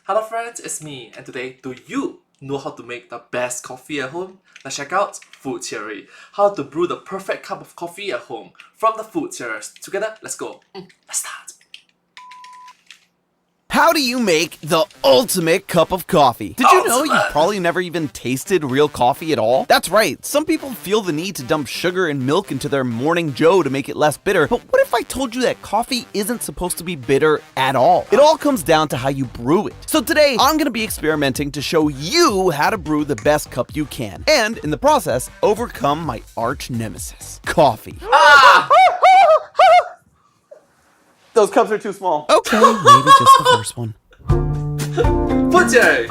Hello friends, it's me, and today, do you know how to make the best coffee at home? Let's check out Food Theory, how to brew the perfect cup of coffee at home from the food theorists. Together, let's go. Let's start. How do you make the ultimate cup of coffee? Did you know you've probably never even tasted real coffee at all? That's right, some people feel the need to dump sugar and milk into their morning joe to make it less bitter, but what if I told you that coffee isn't supposed to be bitter at all? It all comes down to how you brew it. So today, I'm gonna be experimenting to show you how to brew the best cup you can, and in the process, overcome my arch nemesis, coffee. Those cups are too small. Okay, maybe just the first one. Food Theory!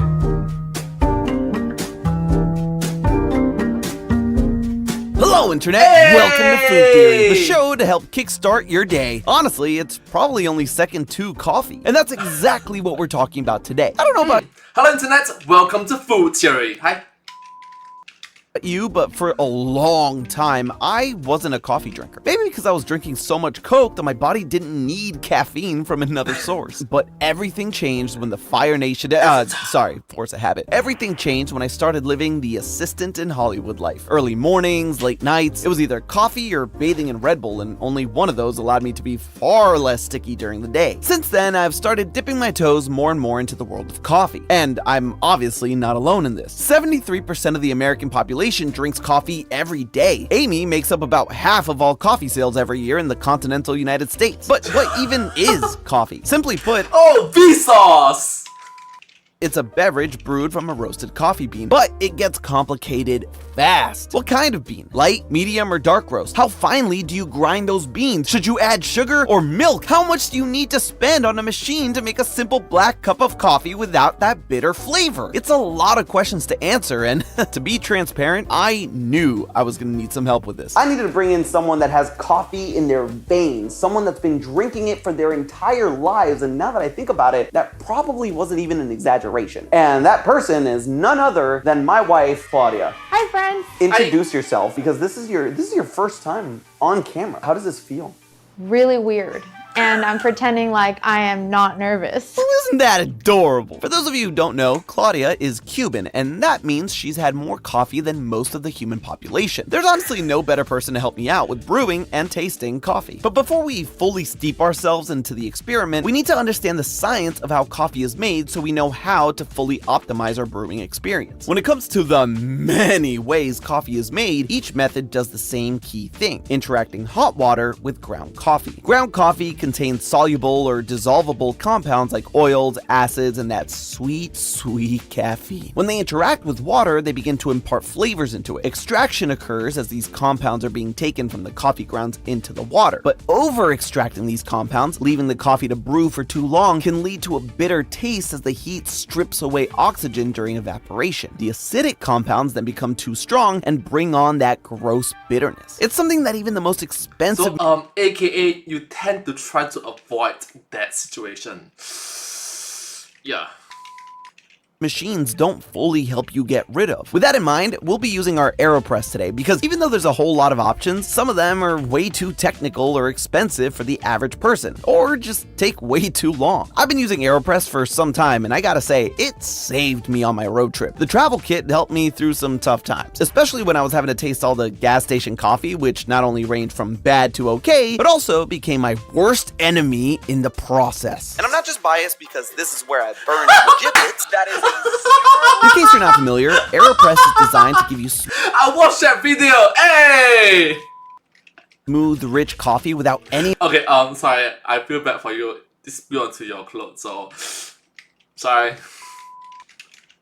Hello, Internet! Hey! Welcome to Food Theory, the show to help kickstart your day. Honestly, it's probably only second to coffee, and that's exactly what we're talking about today. I don't know about Hello Internet, welcome to Food Theory. Hi. you, but for a long time, I wasn't a coffee drinker. Maybe because I was drinking so much Coke that my body didn't need caffeine from another source. But everything changed when the Fire Nation, force of habit. Everything changed when I started living the assistant in Hollywood life. Early mornings, late nights, it was either coffee or bathing in Red Bull, and only one of those allowed me to be far less sticky during the day. Since then, I've started dipping my toes more and more into the world of coffee. And I'm obviously not alone in this. 73% of the American population drinks coffee every day. Amy makes up about half of all coffee sales every year in the continental United States. But what even is coffee? Simply put, Oh, Vsauce! it's a beverage brewed from a roasted coffee bean, but it gets complicated fast. What kind of bean? Light, medium, or dark roast? How finely do you grind those beans? Should you add sugar or milk? How much do you need to spend on a machine to make a simple black cup of coffee without that bitter flavor? It's a lot of questions to answer, and to be transparent, I knew I was gonna need some help with this. I needed to bring in someone that has coffee in their veins, someone that's been drinking it for their entire lives, and now that I think about it, that probably wasn't even an exaggeration. And that person is none other than my wife, Claudia. Hi, friends. Introduce yourself, because this is your first time on camera. How does this feel? Really weird. And I'm pretending like I am not nervous. Well, isn't that adorable? For those of you who don't know, Claudia is Cuban, and that means she's had more coffee than most of the human population. There's honestly no better person to help me out with brewing and tasting coffee. But before we fully steep ourselves into the experiment, we need to understand the science of how coffee is made so we know how to fully optimize our brewing experience. When it comes to the many ways coffee is made, each method does the same key thing: interacting hot water with ground coffee. Ground coffee contains soluble or dissolvable compounds like oils, acids, and that sweet, sweet caffeine. When they interact with water, they begin to impart flavors into it. Extraction occurs as these compounds are being taken from the coffee grounds into the water. But over-extracting these compounds, leaving the coffee to brew for too long, can lead to a bitter taste as the heat strips away oxygen during evaporation. The acidic compounds then become too strong and bring on that gross bitterness. It's something that even the most expensive AKA, you tend to try to avoid that situation. Yeah. machines don't fully help you get rid of. With that in mind, we'll be using our AeroPress today because even though there's a whole lot of options, some of them are way too technical or expensive for the average person, or just take way too long. I've been using AeroPress for some time, and I gotta say, it saved me on my road trip. The travel kit helped me through some tough times, especially when I was having to taste all the gas station coffee, which not only ranged from bad to okay, but also became my worst enemy in the process. And I'm not just biased because this is where I burned the giblets. That is In case you're not familiar, AeroPress is designed to give you I watched that video! Hey! smooth, rich coffee without any Okay, sorry, I feel bad for you. It spilled onto your clothes, so sorry.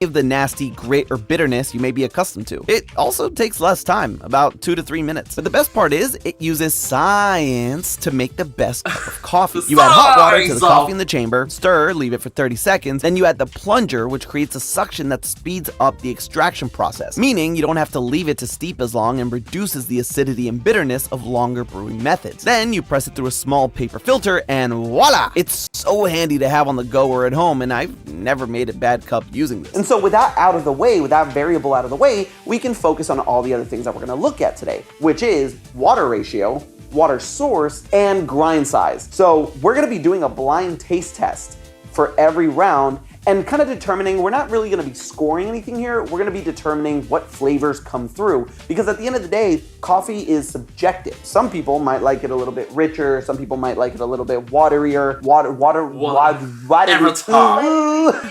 of the nasty grit or bitterness you may be accustomed to. It also takes less time, about 2 to 3 minutes. But the best part is, it uses science to make the best cup of coffee. You add hot water to the coffee in the chamber, stir, leave it for 30 seconds, then you add the plunger, which creates a suction that speeds up the extraction process, meaning you don't have to leave it to steep as long and reduces the acidity and bitterness of longer brewing methods. Then you press it through a small paper filter and voila! It's so handy to have on the go or at home, and I've never made a bad cup using this. And so with that out of the way, with that variable out of the way, we can focus on all the other things that we're gonna look at today, which is water ratio, water source, and grind size. So we're gonna be doing a blind taste test for every round, and kind of determining, we're not really gonna be scoring anything here, we're gonna be determining what flavors come through. Because at the end of the day, coffee is subjective. Some people might like it a little bit richer, some people might like it a little bit waterier.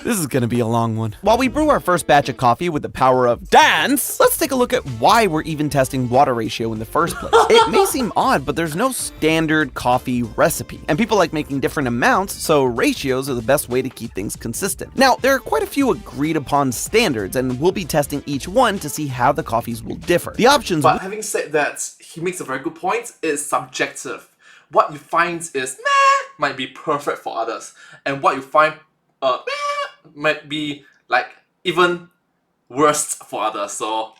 This is gonna be a long one. While we brew our first batch of coffee with the power of dance, let's take a look at why we're even testing water ratio in the first place. It may seem odd, but there's no standard coffee recipe, and people like making different amounts, so ratios are the best way to keep things consistent. Now, there are quite a few agreed upon standards, and we'll be testing each one to see how the coffees will differ. The options. But having said that, he makes a very good point. It's subjective. What you find is meh might be perfect for others, and what you find meh might be like even worse for others. So.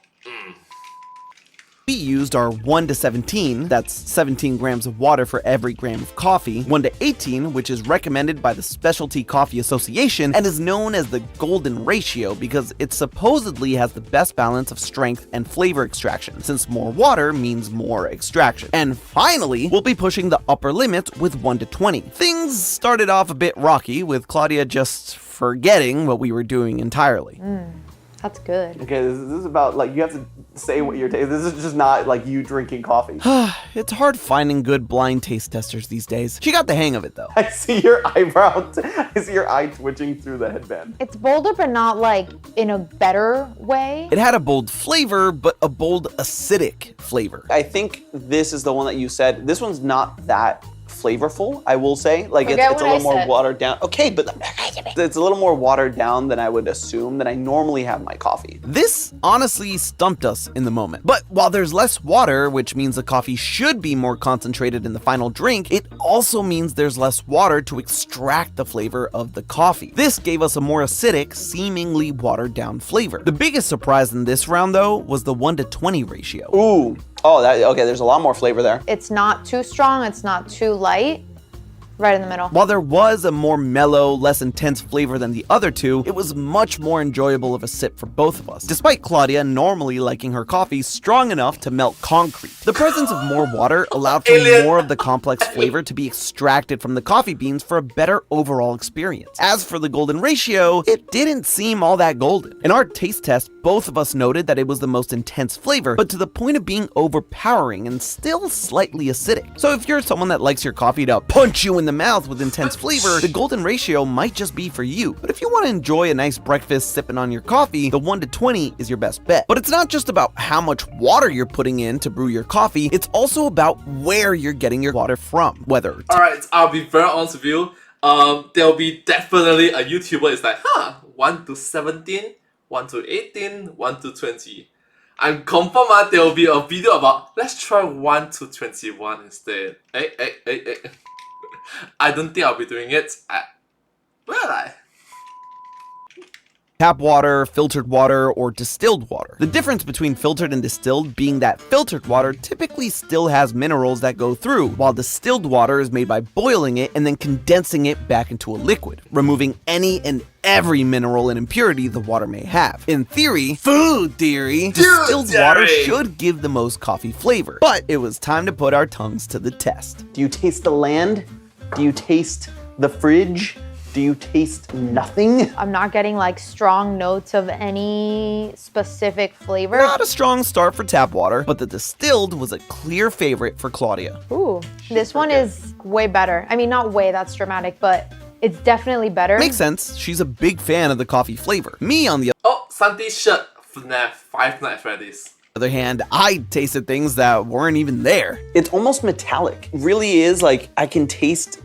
We used our 1 to 17, that's 17 grams of water for every gram of coffee, 1 to 18, which is recommended by the Specialty Coffee Association and is known as the golden ratio because it supposedly has the best balance of strength and flavor extraction, since more water means more extraction. And finally, we'll be pushing the upper limit with 1 to 20. Things started off a bit rocky, with Claudia just forgetting what we were doing entirely. That's good. Okay, this is about, like, you have to say what you're tasting. This is just not like you drinking coffee. It's hard finding good blind taste testers these days. She got the hang of it though. I see your eyebrow, I see your eye twitching through the headband. It's bolder, but not like in a better way. It had a bold flavor, but a bold acidic flavor. I think this is the one that you said. This one's not that flavorful, I will say. Like, it's a little more watered down. Okay, but it's a little more watered down than I would assume that I normally have my coffee. This honestly stumped us in the moment. But while there's less water, which means the coffee should be more concentrated in the final drink, it also means there's less water to extract the flavor of the coffee. This gave us a more acidic, seemingly watered down flavor. The biggest surprise in this round though was the 1 to 20 ratio. Ooh. Oh, okay, there's a lot more flavor there. It's not too strong, it's not too light. Right in the middle. While there was a more mellow, less intense flavor than the other two, it was much more enjoyable of a sip for both of us, despite Claudia normally liking her coffee strong enough to melt concrete. The presence of more water allowed for more of the complex flavor to be extracted from the coffee beans for a better overall experience. As for the golden ratio, it didn't seem all that golden. In our taste test, both of us noted that it was the most intense flavor, but to the point of being overpowering and still slightly acidic. So if you're someone that likes your coffee to punch you in the mouth with intense flavor, the golden ratio might just be for you. But if you want to enjoy a nice breakfast sipping on your coffee, the 1 to 20 is your best bet. But it's not just about how much water you're putting in to brew your coffee, it's also about where you're getting your water from. Whether Alright, I'll be very honest with you. There'll be definitely a YouTuber is like, 1 to 17, 1 to 18, 1 to 20. I'm confirmed there will be a video about, let's try 1 to 21 instead. Hey. I don't think I'll be doing it. Will I? tap water, filtered water, or distilled water. The difference between filtered and distilled being that filtered water typically still has minerals that go through, while distilled water is made by boiling it and then condensing it back into a liquid, removing any and every mineral and impurity the water may have. In theory, food theory, distilled water should give the most coffee flavor, but it was time to put our tongues to the test. Do you taste the land? Do you taste the fridge? Do you taste nothing? I'm not getting like strong notes of any specific flavor. Not a strong start for tap water, but the distilled was a clear favorite for Claudia. Ooh, this one is way better. I mean, not way, that's dramatic, but it's definitely better. Makes sense. She's a big fan of the coffee flavor. Me, on the Oh, Santi's shirt. FNAF 5 Nights at Freddy's. other hand, I tasted things that weren't even there. It's almost metallic. It really is, like, I can taste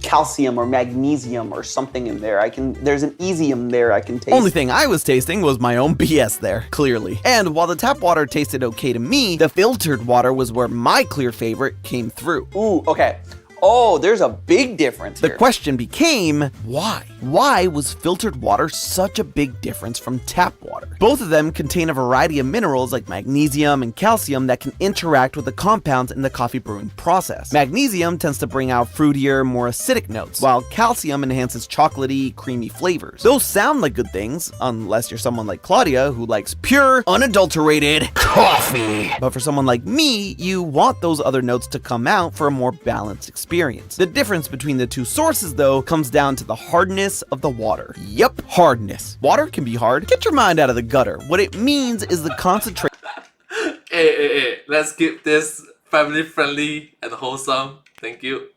calcium or magnesium or something in there. There's an easium there I can taste. Only thing I was tasting was my own BS there, clearly. And while the tap water tasted okay to me, the filtered water was where my clear favorite came through. Ooh, okay. Oh, there's a big difference The here. question became, why? Why was filtered water such a big difference from tap water? Both of them contain a variety of minerals like magnesium and calcium that can interact with the compounds in the coffee brewing process. Magnesium tends to bring out fruitier, more acidic notes, while calcium enhances chocolatey, creamy flavors. Those sound like good things, unless you're someone like Claudia who likes pure, unadulterated coffee. But for someone like me, you want those other notes to come out for a more balanced experience. experience. The difference between the two sources, though, comes down to the hardness of the water. Yep, hardness. Water can be hard. Get your mind out of the gutter. What it means is the concentration Hey, let's keep this family friendly and wholesome. Thank you.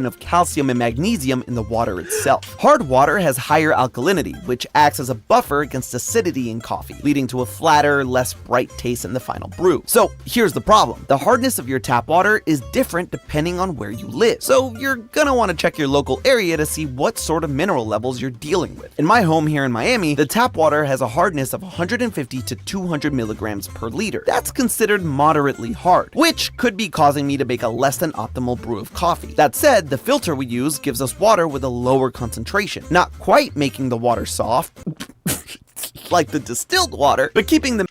of calcium and magnesium in the water itself. Hard water has higher alkalinity, which acts as a buffer against acidity in coffee, leading to a flatter, less bright taste in the final brew. So here's the problem. The hardness of your tap water is different depending on where you live. So you're gonna want to check your local area to see what sort of mineral levels you're dealing with. In my home here in Miami, the tap water has a hardness of 150 to 200 milligrams per liter. That's considered moderately hard, which could be causing me to make a less than optimal brew of coffee. That said, the filter we use gives us water with a lower concentration, not quite making the water soft, like the distilled water, but keeping the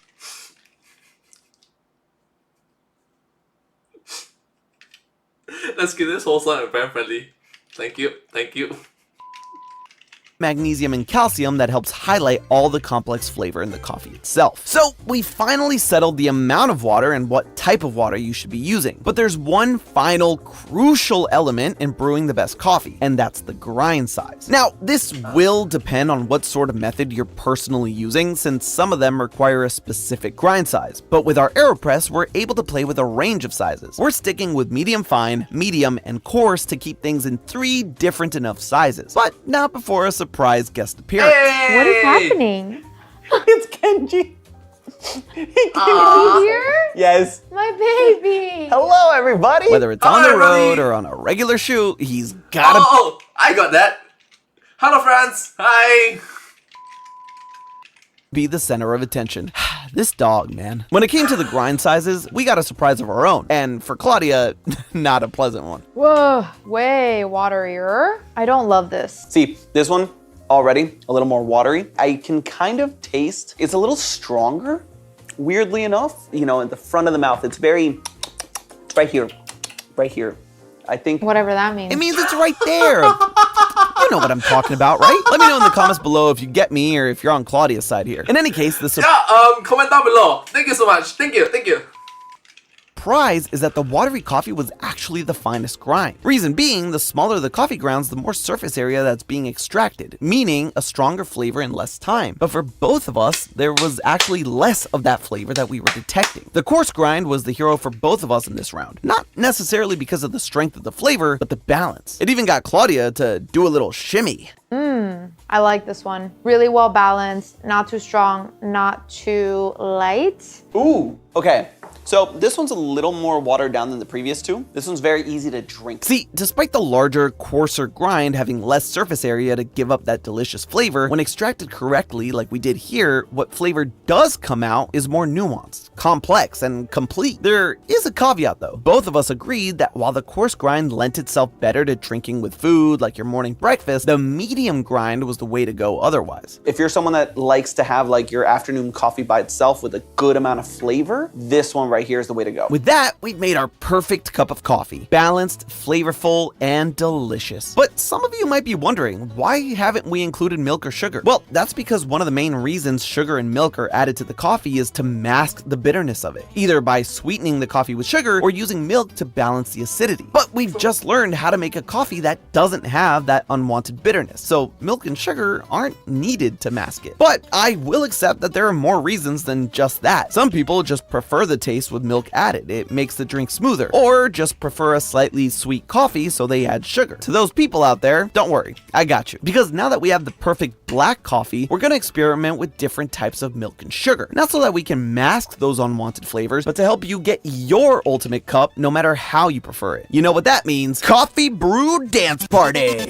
Let's keep this wholesome and fan friendly. Thank you. Thank you. magnesium and calcium that helps highlight all the complex flavor in the coffee itself. So we finally settled the amount of water and what type of water you should be using. But there's one final crucial element in brewing the best coffee, and that's the grind size. Now, this will depend on what sort of method you're personally using, since some of them require a specific grind size. But with our AeroPress, we're able to play with a range of sizes. We're sticking with medium fine, medium, and coarse to keep things in 3 different enough sizes. But not before a surprise guest appearance. Hey! What is happening? It's Kenji. He came Is he here? Yes. My baby. Hello, everybody. Whether it's on the Hi, road everybody. or on a regular shoot, he's gotta Oh, I got that. Hello, friends. Hi. be the center of attention. This dog, man. When it came to the grind sizes, we got a surprise of our own. And for Claudia, not a pleasant one. Whoa, way waterier. I don't love this. See, this one already a little more watery. I can kind of taste it's a little stronger, weirdly enough. You know, at the front of the mouth, it's right here, right here. I think Whatever that means. It means it's right there. You know what I'm talking about, right? Let me know in the comments below if you get me or if you're on Claudia's side here. In any case, the Comment down below. Thank you so much. Thank you. Thank you. surprise is that the watery coffee was actually the finest grind. Reason being, the smaller the coffee grounds, the more surface area that's being extracted, meaning a stronger flavor in less time. But for both of us, there was actually less of that flavor that we were detecting. The coarse grind was the hero for both of us in this round. Not necessarily because of the strength of the flavor, but the balance. It even got Claudia to do a little shimmy. I like this one. Really well balanced, not too strong, not too light. ooh, okay. So this one's a little more watered down than the previous two. This one's very easy to drink. See, despite the larger, coarser grind having less surface area to give up that delicious flavor, when extracted correctly like we did here, what flavor does come out is more nuanced, complex, and complete. There is a caveat though. Both of us agreed that while the coarse grind lent itself better to drinking with food like your morning breakfast, the medium grind was the way to go otherwise. If you're someone that likes to have like your afternoon coffee by itself with a good amount of flavor, this one right here is the way to go. With that, we've made our perfect cup of coffee. Balanced, flavorful, and delicious. But some of you might be wondering, why haven't we included milk or sugar? Well, that's because one of the main reasons sugar and milk are added to the coffee is to mask the bitterness of it, either by sweetening the coffee with sugar or using milk to balance the acidity. But we've just learned how to make a coffee that doesn't have that unwanted bitterness, so milk and sugar aren't needed to mask it. But I will accept that there are more reasons than just that. Some people just prefer the taste with milk added. It makes the drink smoother, or just prefer a slightly sweet coffee so they add sugar. To those people out there, don't worry, I got you. Because now that we have the perfect black coffee, we're gonna experiment with different types of milk and sugar. Not so that we can mask those unwanted flavors, but to help you get your ultimate cup no matter how you prefer it. You know what that means? Coffee Brew Dance Party!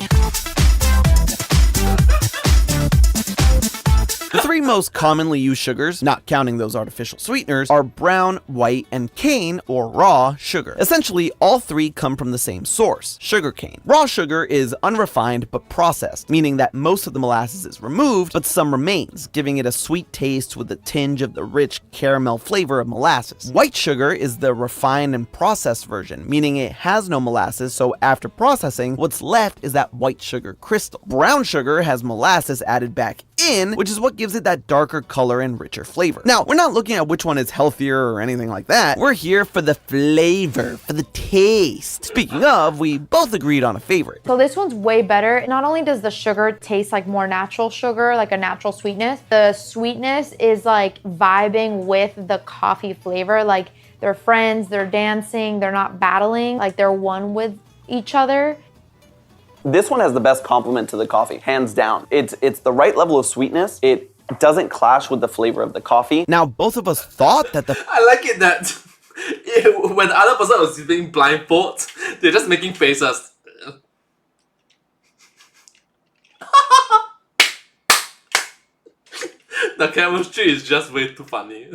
The 3 most commonly used sugars, not counting those artificial sweeteners, are brown, white, and cane, or raw sugar. Essentially, all 3 come from the same source, sugarcane. Raw sugar is unrefined but processed, meaning that most of the molasses is removed, but some remains, giving it a sweet taste with a tinge of the rich caramel flavor of molasses. White sugar is the refined and processed version, meaning it has no molasses, so after processing, what's left is that white sugar crystal. Brown sugar has molasses added back in, which is what gives it that darker color and richer flavor. Now, we're not looking at which one is healthier or anything like that. We're here for the flavor, for the taste. Speaking of, we both agreed on a favorite. So this one's way better. Not only does the sugar taste like more natural sugar, like a natural sweetness, the sweetness is like vibing with the coffee flavor. Like they're friends, they're dancing, they're not battling, like they're one with each other. This one has the best complement to the coffee, hands down. It's the right level of sweetness. It doesn't clash with the flavor of the coffee. Now, both of us thought that the I like it that when the other person was being blindfolded, they're just making faces. The chemistry is just way too funny.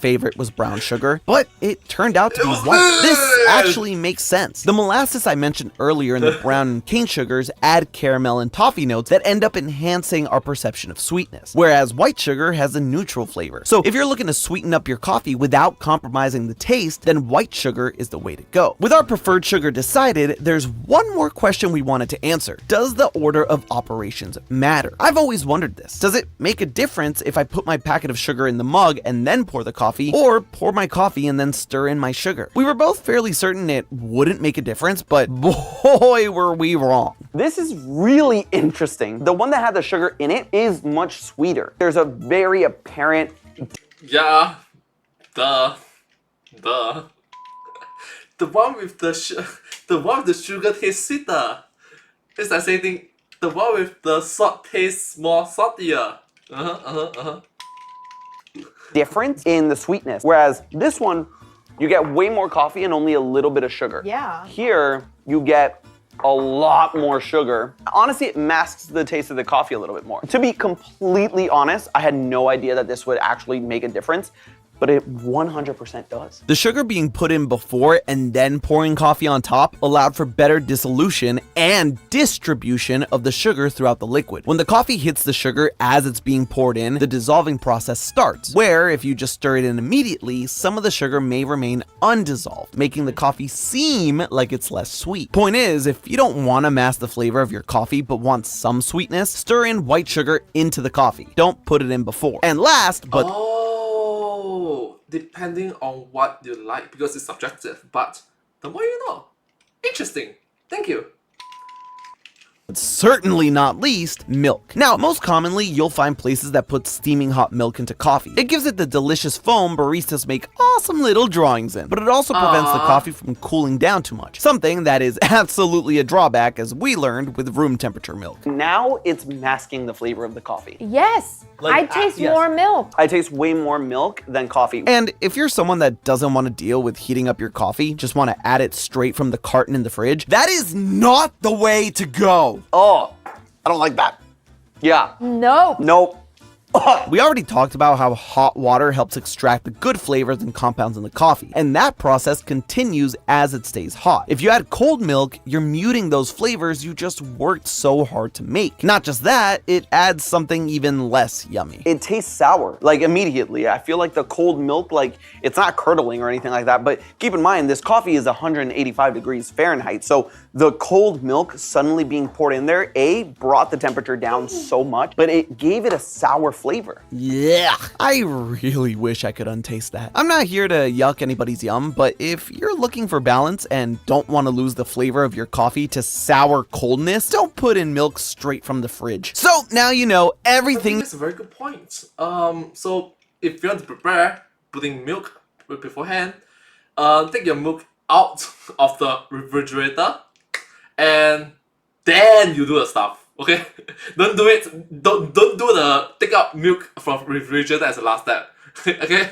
favorite was brown sugar, but it turned out to be white. This actually makes sense. The molasses I mentioned earlier in the brown and cane sugars add caramel and toffee notes that end up enhancing our perception of sweetness, whereas white sugar has a neutral flavor. So if you're looking to sweeten up your coffee without compromising the taste, then white sugar is the way to go. With our preferred sugar decided, there's one more question we wanted to answer. Does the order of operations matter? I've always wondered this. Does it make a difference if I put my packet of sugar in the mug and then pour the coffee, or pour my coffee and then stir in my sugar? We were both fairly certain it wouldn't make a difference, but boy were we wrong. This is really interesting. The one that had the sugar in it is much sweeter. There's a very apparent... Yeah, the one with the sugar tastes sweeter. It's like saying the one with the salt tastes more saltier. difference in the sweetness. Whereas this one, you get way more coffee and only a little bit of sugar. Yeah. Here, you get a lot more sugar. Honestly, it masks the taste of the coffee a little bit more. To be completely honest, I had no idea that this would actually make a difference, but it 100% does. The sugar being put in before and then pouring coffee on top allowed for better dissolution and distribution of the sugar throughout the liquid. When the coffee hits the sugar as it's being poured in, the dissolving process starts, where if you just stir it in immediately, some of the sugar may remain undissolved, making the coffee seem like it's less sweet. Point is, if you don't want to mask the flavor of your coffee but want some sweetness, stir in white sugar into the coffee. Don't put it in before. And last, but Depending on what you like, because it's subjective, but the more you know. Interesting. Thank you. certainly not least, milk. Now, most commonly, you'll find places that put steaming hot milk into coffee. It gives it the delicious foam baristas make awesome little drawings in, but it also prevents the coffee from cooling down too much, something that is absolutely a drawback, as we learned with room temperature milk. Now it's masking the flavor of the coffee. Yes, I taste more milk. I taste way more milk than coffee. And if you're someone that doesn't want to deal with heating up your coffee, just want to add it straight from the carton in the fridge, that is not the way to go. Oh, I don't like that. Yeah. Nope. Nope. We already talked about how hot water helps extract the good flavors and compounds in the coffee, and that process continues as it stays hot. If you add cold milk, you're muting those flavors you just worked so hard to make. Not just that, it adds something even less yummy. It tastes sour, like immediately. I feel like the cold milk, like it's not curdling or anything like that, but keep in mind, this coffee is 185 degrees Fahrenheit, so the cold milk suddenly being poured in there, brought the temperature down so much, but it gave it a sour flavor. Yeah, I really wish I could untaste that. I'm not here to yuck anybody's yum, but if you're looking for balance and don't want to lose the flavor of your coffee to sour coldness, don't put in milk straight from the fridge. So now you know everything. That's a very good point. So if you want to prepare putting milk beforehand, take your milk out of the refrigerator and then you do the stuff. Okay, don't do it. Don't do the take out milk from refrigerator as the last step. Okay.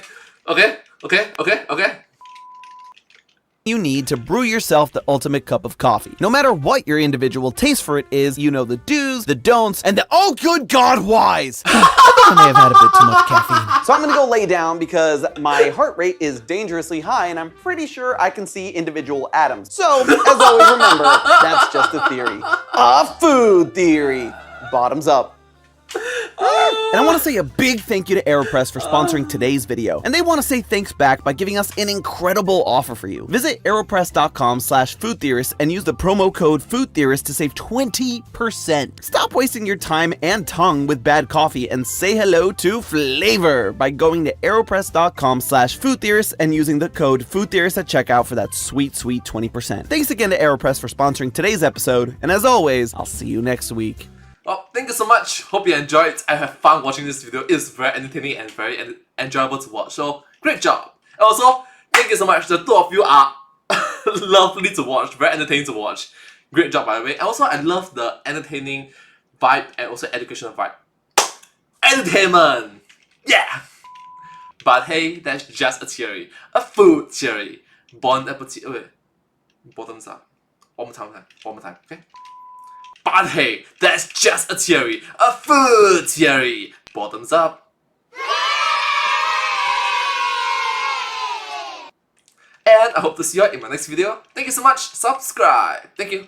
You need to brew yourself the ultimate cup of coffee. No matter what your individual taste for it is, you know the do's, the don'ts, and the oh good god whys. I think I may have had a bit too much caffeine. So I'm gonna go lay down because my heart rate is dangerously high and I'm pretty sure I can see individual atoms. So, as always, remember, that's just a theory. A food theory. Bottoms up. And I want to say a big thank you to AeroPress for sponsoring today's video. And they want to say thanks back by giving us an incredible offer for you. Visit aeropress.com/foodtheorist and use the promo code foodtheorist to save 20%. Stop wasting your time and tongue with bad coffee and say hello to flavor by going to aeropress.com/foodtheorist and using the code foodtheorist at checkout for that sweet, sweet 20%. Thanks again to AeroPress for sponsoring today's episode. And as always, I'll see you next week. Well, thank you so much. Hope you enjoyed. I have fun watching this video. It's very entertaining and very enjoyable to watch. So, great job. And also, thank you so much. The two of you are lovely to watch. Very entertaining to watch. Great job, by the way. And also, I love the entertaining vibe and also educational vibe. Entertainment! Yeah! But hey, that's just a theory. A food theory. Bon appetit. Wait. Bottoms up. One more time, okay? But hey, that's just a theory. A food theory. Bottoms up. And I hope to see you in my next video. Thank you so much. Subscribe. Thank you.